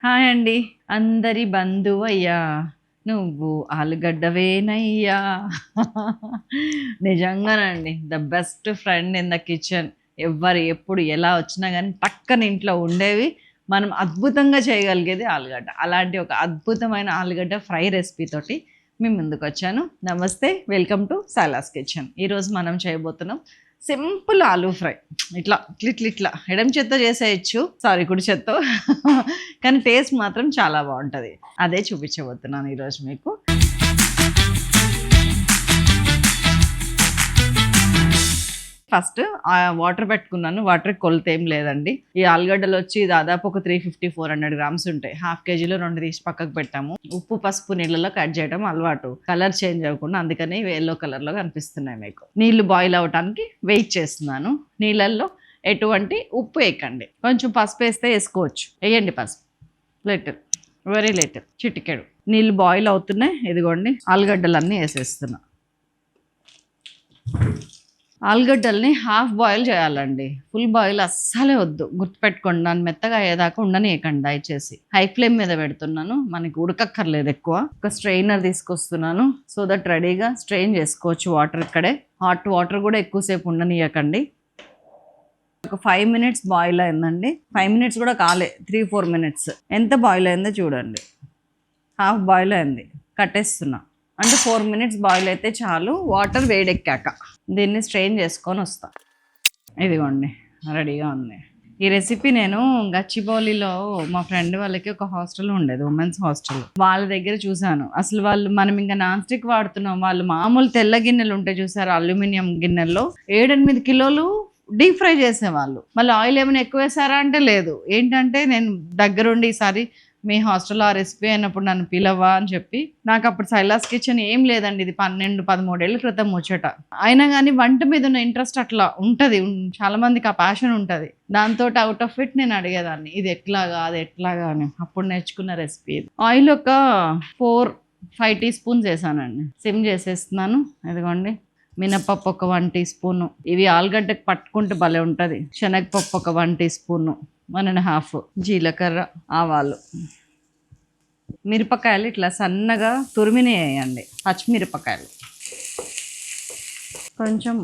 Hi అండి. అందరి బంధువయ్యా నువ్వు ఆలుగడ్డవేనయ్యా. నిజంగానండి. The best friend in the kitchen. ఎవ్వరు ఎప్పుడు ఎలా వచ్చినా గానీ టక్కన ఇంట్లో ఉండేవి. మనం అద్భుతంగా చేయగలిగేది ఆలుగడ్డ. అలాంటి ఒక అద్భుతమైన ఆలుగడ్డ ఫ్రై రెసిపీ తోటి మీ ముందుకొచ్చాను. నమస్తే. Welcome to Silas kitchen. ఈరోజు మనం చేయబోతున్నాం సింపుల్ ఆలూ ఫ్రై. ఇట్లా ఇట్లా ఎడమ చేత్తో చేసేయచ్చు, సారీ కుడి చేత్తో. కానీ టేస్ట్ మాత్రం చాలా బాగుంటుంది. అదే చూపించబోతున్నాను ఈరోజు మీకు. ఫస్ట్ వాటర్ పెట్టుకున్నాను. వాటర్ కొలత ఏం లేదండి. ఈ ఆలుగడ్డలు వచ్చి దాదాపు ఒక 350-400 గ్రామ్స్ ఉంటాయి. హాఫ్ కేజీలో 2 తీసి పక్కకు పెట్టాము. ఉప్పు పసుపు నీళ్ళలో కట్ చేయడం అలవాటు, కలర్ చేంజ్ అవ్వకుండా, అందుకని ఎల్లో కలర్లో కనిపిస్తున్నాయి మీకు. నీళ్లు బాయిల్ అవ్వడానికి వెయిట్ చేస్తున్నాను. నీళ్ళల్లో ఎటువంటి ఉప్పు వేయకండి, కొంచెం పసుపు వేస్తే వేసుకోవచ్చు. వేయండి పసుపు, లిటిల్, వెరీ లిటిల్, చిటికెడు. నీళ్ళు బాయిల్ అవుతున్నాయి. ఇదిగోండి ఆలుగడ్డలన్నీ వేసేస్తున్నా. ఆలుగడ్డల్ని హాఫ్ బాయిల్ చేయాలండి, ఫుల్ బాయిల్ అస్సలే వద్దు. గుర్తుపెట్టుకోండి, దాన్ని మెత్తగా అయ్యేదాకా ఉండనియకండి దయచేసి. హై ఫ్లేమ్ మీద పెడుతున్నాను, మనకి ఉడకక్కర్లేదు ఎక్కువ. ఒక స్ట్రెయినర్ తీసుకొస్తున్నాను సో దట్ రెడీగా స్ట్రెయిన్ చేసుకోవచ్చు వాటర్. ఇక్కడే హాట్ వాటర్ కూడా ఎక్కువసేపు ఉండనియకండి. ఒక 5 minutes బాయిల్ అయిందండి. 5 minutes కూడా కాలే, 3-4 minutes. ఎంత బాయిల్ అయిందో చూడండి. హాఫ్ బాయిల్ అయింది. కట్టేస్తున్నా. అంటే 4 minutes బాయిల్ అయితే చాలు. వాటర్ వేడెక్కాక దీన్ని స్ట్రెయిన్ చేసుకొని వస్తా. ఇదిగోండి రెడీగా ఉంది. ఈ రెసిపీ నేను గచ్చిబౌలిలో మా ఫ్రెండ్ వాళ్ళకి ఒక హాస్టల్ ఉండేది, ఉమెన్స్ హాస్టల్. వాళ్ళ దగ్గర చూసాను. అసలు వాళ్ళు, మనం ఇంకా నాన్ స్టిక్ వాడుతున్నాం, వాళ్ళు మామూలు తెల్ల గిన్నెలు ఉంటాయి చూసారు, అల్యూమినియం గిన్నెల్లో 7-8 కిలోలు డీప్ ఫ్రై చేసేవాళ్ళు. మళ్ళీ ఆయిల్ ఏమైనా ఎక్కువ వేసారా అంటే లేదు. ఏంటంటే నేను దగ్గరుండి ఈసారి మీ హాస్టల్లో ఆ రెసిపీ అయినప్పుడు నన్ను పిలవా అని చెప్పి, నాకు అప్పుడు సైలాస్ కిచెన్ ఏం లేదండి, ఇది 12-13 ఏళ్ళ క్రితం ముచ్చట. అయినా కానీ వంట మీద ఉన్న ఇంట్రెస్ట్ అట్లా ఉంటుంది, చాలా మందికి ఆ ప్యాషన్ ఉంటుంది. దాంతో అవుట్ ఆఫ్ ఇట్ నేను అడిగేదాన్ని, ఇది ఎట్లాగా అది ఎట్లాగా అని. అప్పుడు నేర్చుకున్న రెసిపీ ఇది. ఆయిల్ ఒక 4-5 teaspoons వేసానండి. సిమ్ చేసేస్తున్నాను. ఇదిగోండి మినపప్పు ఒక 1 teaspoon. ఇవి ఆలుగడ్డకి పట్టుకుంటే భలే ఉంటుంది. శనగపప్పు ఒక 1 teaspoon, 1.5. జీలకర్ర, ఆవాలు, మిరపకాయలు ఇట్లా సన్నగా తురిమిని వేయండి. పచ్చిమిరపకాయలు, కొంచెం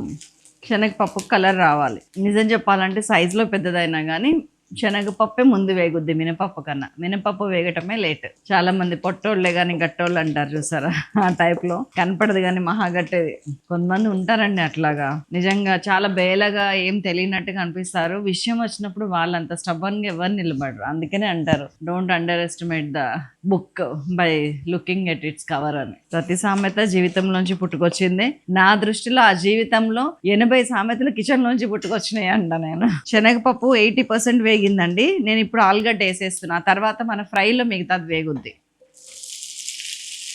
శనగపప్పు కలర్ రావాలి. నిజం చెప్పాలంటే సైజులో పెద్దదైనా కానీ శనగపప్పే ముందు వేగుద్ది మినపప్పు కన్నా. మినపప్పు వేగటమే లేట్. చాలా మంది పొట్టోళ్ళే కానీ గట్టోళ్ళు అంటారు చూసారా, ఆ టైప్లో కనపడదు కానీ మహా గట్టేది. కొంతమంది ఉంటారండి అట్లాగా, నిజంగా చాలా బేలగా ఏం తెలియనట్టుగా అనిపిస్తారు. విషయం వచ్చినప్పుడు వాళ్ళంత స్టబన్గా ఎవరు నిలబడరు. అందుకనే అంటారు don't under estimate the book by looking at its cover అని. ప్రతి సామెత జీవితంలోంచి పుట్టుకొచ్చింది. నా దృష్టిలో ఆ జీవితంలో 80 సామెతలు కిచెన్ లోంచి పుట్టుకొచ్చినాయి అంట నేను. శనగపప్పు 80% వేగిందండి. నేను ఇప్పుడు ఆలుగడ్డ వేసేస్తున్నా, తర్వాత మన ఫ్రైలో మిగతాది వేగుద్ది.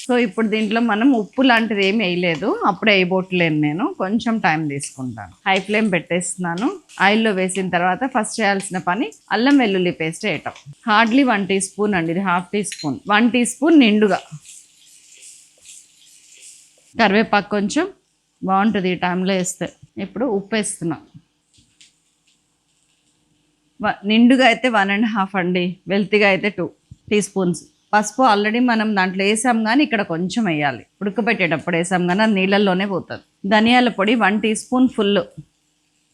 సో ఇప్పుడు దీంట్లో మనం ఉప్పు లాంటిది ఏమి వేయలేదు, అప్పుడే వేయబోట్లేను నేను, కొంచెం టైం తీసుకుంటాను. హై ఫ్లేమ్ పెట్టేస్తున్నాను. ఆయిల్లో వేసిన తర్వాత ఫస్ట్ చేయాల్సిన పని అల్లం వెల్లుల్లి పేస్ట్ వేయటం. హార్డ్లీ 1 teaspoon అండి, ఇది ½ teaspoon. 1 teaspoon నిండుగా. కరివేపాకు కొంచెం బాగుంటుంది ఈ టైంలో వేస్తే. ఇప్పుడు ఉప్పు వేస్తున్నా. నిండుగా అయితే 1.5 అండి, వెల్తిగా అయితే 2 teaspoons. పసుపు ఆల్రెడీ మనం దాంట్లో వేసాం కానీ ఇక్కడ కొంచెం వేయాలి, ఉడకబెట్టేటప్పుడు వేసాం కానీ అది నీళ్ళల్లోనే పోతుంది. ధనియాల పొడి 1 teaspoon ఫుల్,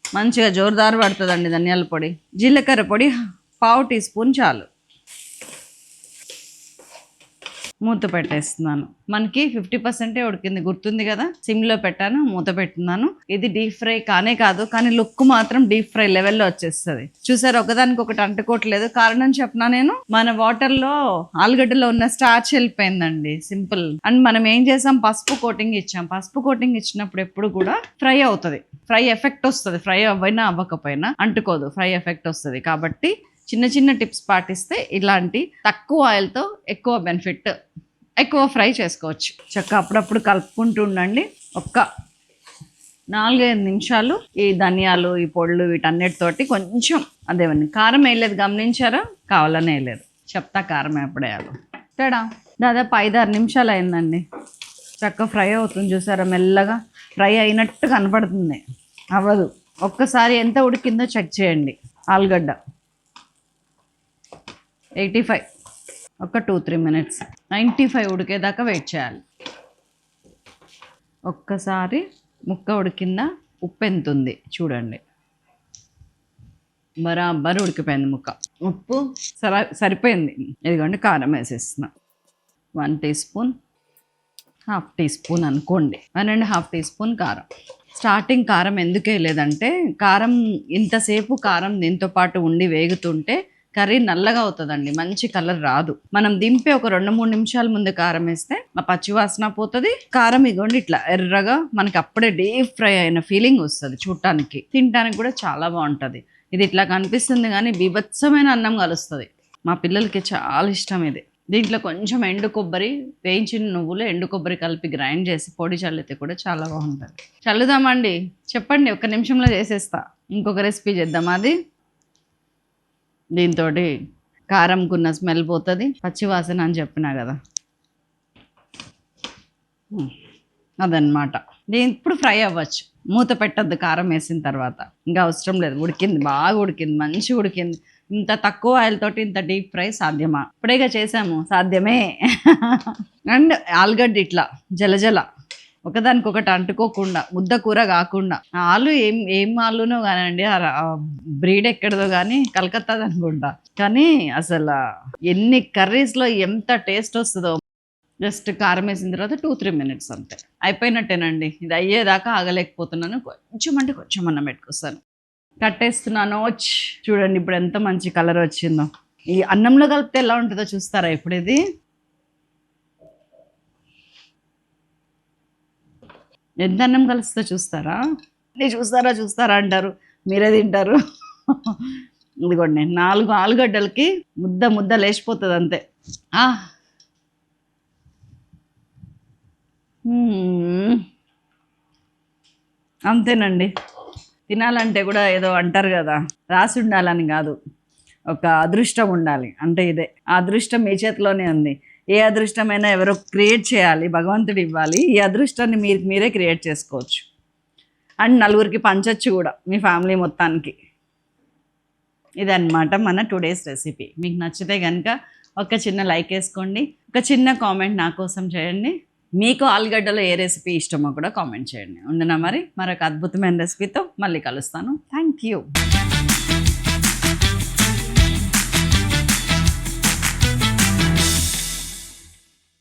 మంచిగా జోరుదారు పడుతుందండి ధనియాల పొడి. జీలకర్ర పొడి ½ teaspoon చాలు. మూత పెట్టేస్తున్నాను. మనకి 50% ఉడికింది, గుర్తుంది కదా. సిమ్లో పెట్టాను, మూత పెట్టున్నాను. ఇది డీప్ ఫ్రై కానే కాదు, కానీ లుక్ మాత్రం డీప్ ఫ్రై లెవెల్లో వచ్చేస్తుంది. చూసారు, ఒకదానికి ఒకటి అంటుకోవట్లేదు. కారణం చెప్పినా నేను, మన వాటర్లో ఆలుగడ్డలో ఉన్న స్టార్చ్ వెళ్ళిపోయిందండి, సింపుల్. అండ్ మనం ఏం చేసాం, పసుపు కోటింగ్ ఇచ్చాం. పసుపు కోటింగ్ ఇచ్చినప్పుడు ఎప్పుడు కూడా ఫ్రై అవుతుంది, ఫ్రై ఎఫెక్ట్ వస్తుంది. ఫ్రై అవ్వైనా అవ్వకపోయినా అంటుకోదు, ఫ్రై ఎఫెక్ట్ వస్తుంది. కాబట్టి చిన్న చిన్న టిప్స్ పాటిస్తే ఇలాంటి తక్కువ ఆయిల్తో ఎక్కువ బెనిఫిట్, ఎక్కువ ఫ్రై చేసుకోవచ్చు. చక్కగా అప్పుడప్పుడు కలుపుకుంటూ ఉండండి. ఒక్క 4-5 నిమిషాలు ఈ ధనియాలు, ఈ పొళ్ళు, వీటన్నిటితోటి కొంచెం అదేమన్నా కారం వేయలేదు, గమనించారా? కావాలనే వేయలేదు, చెప్తా కారం ఎప్పుడు వేయాలో. తేడా దాదాపు 5-6 నిమిషాలు అయిందండి. చక్కగా ఫ్రై అవుతుంది చూసారా, మెల్లగా ఫ్రై అయినట్టు కనపడుతుంది, అవ్వదు. ఒక్కసారి ఎంత ఉడికిందో చెక్ చేయండి. ఆలుగడ్డ 85, ఒక 2-3 మినిట్స్ 95 ఉడికేదాకా వెయిట్ చేయాలి. ఒక్కసారి ముక్క ఉడికిందా, ఉప్పు ఎంత ఉంది చూడండి. బరాబర్ ఉడికిపోయింది ముక్క. ఉప్పు సరిపోయింది. ఇదిగోండి కారం వేసేస్తున్నా. 1 టీ స్పూన్, 1/2 టీ స్పూన్ అనుకోండి, 1.5 టీ స్పూన్ కారం. స్టార్టింగ్ కారం ఎందుకు వేయలేదంటే, కారం ఇంతసేపు కారం దీంతో పాటు ఉండి వేగుతుంటే కర్రీ నల్లగా అవుతుందండి, మంచి కలర్ రాదు. మనం దింపి ఒక 2-3 నిమిషాల ముందు కారం వేస్తే ఆ పచ్చివాసన పోతుంది. కారం ఇగోండి ఇట్లా ఎర్రగా మనకి అప్పుడే డీప్ ఫ్రై అయిన ఫీలింగ్ వస్తుంది. చూడటానికి తినడానికి కూడా చాలా బాగుంటుంది. ఇది ఇట్లా కనిపిస్తుంది కానీ బీభత్సమైన అన్నం కలుస్తుంది. మా పిల్లలకి చాలా ఇష్టం ఇది. దీంట్లో కొంచెం ఎండు కొబ్బరి, వేయించిన నువ్వులు, ఎండు కొబ్బరి కలిపి గ్రైండ్ చేసి పొడి చల్లితే కూడా చాలా బాగుంటుంది. చల్లుదామండి, చెప్పండి, 1 నిమిషంలో చేసేస్తా. ఇంకొక రెసిపీ చేద్దాం. అది దీంతో కారంకున్న స్మెల్ పోతుంది, పచ్చివాసన అని చెప్పినా కదా, అదనమాట. దీని ఇప్పుడు ఫ్రై అవ్వచ్చు. మూత పెట్టద్దు కారం వేసిన తర్వాత, ఇంకా అవసరం లేదు. ఉడికింది, బాగా ఉడికింది, మంచిగా ఉడికింది. ఇంత తక్కువ ఆయిల్ తోటి ఇంత డీప్ ఫ్రై సాధ్యమా? ఇప్పుడేగా చేసాము, సాధ్యమే. అండ్ ఆలుగడ్డ ఇట్లా జలజల ఒకదానికొకటి అంటుకోకుండా, ముద్ద కూర కాకుండా. ఆలు ఏం ఆలునో కానండి, బ్రీడ్ ఎక్కడదో కానీ కలకత్తాది అనుకుంటా. కానీ అసలు ఎన్ని కర్రీస్లో ఎంత టేస్ట్ వస్తుందో. జస్ట్ కారం వేసిన తర్వాత 2-3 మినిట్స్ అంతే, అయిపోయినట్టేనండి. ఇది అయ్యేదాకా ఆగలేకపోతున్నాను. కొంచెం అంటే కొంచెం అన్నం పెట్టుకొస్తాను. కట్టేస్తున్నాను. చూడండి ఇప్పుడు ఎంత మంచి కలర్ వచ్చిందో. ఈ అన్నంలో కలిపితే ఎలా ఉంటుందో చూస్తారా ఇప్పుడు? ఇది ఎంత అన్నం కలుస్తుందో చూస్తారా? చూస్తారా అంటారు, మీరే తింటారు. ఇదిగోండి 4 ఆలుగడ్డలకి ముద్ద లేచిపోతుంది అంతే. అంతేనండి. తినాలంటే కూడా ఏదో అంటారు కదా, రాసి ఉండాలని కాదు, ఒక అదృష్టం ఉండాలి. అంటే ఇదే ఆ అదృష్టం మీ చేతిలోనే ఉంది. ఏ అదృష్టమైనా ఎవరో క్రియేట్ చేయాలి, భగవంతుడు ఇవ్వాలి. ఈ అదృష్టాన్ని మీరే క్రియేట్ చేసుకోవచ్చు. అండ్ నలుగురికి పంచచ్చు కూడా, మీ ఫ్యామిలీ మొత్తానికి. ఇదన్నమాట మన టుడేస్ రెసిపీ. మీకు నచ్చితే కనుక ఒక చిన్న లైక్ వేసుకోండి, ఒక చిన్న కామెంట్ నా కోసం చేయండి. మీకు ఆలుగడ్డలో ఏ రెసిపీ ఇష్టమో కూడా కామెంట్ చేయండి. ఉండనా మరి, మరొక అద్భుతమైన రెసిపీతో మళ్ళీ కలుస్తాను. Thank you.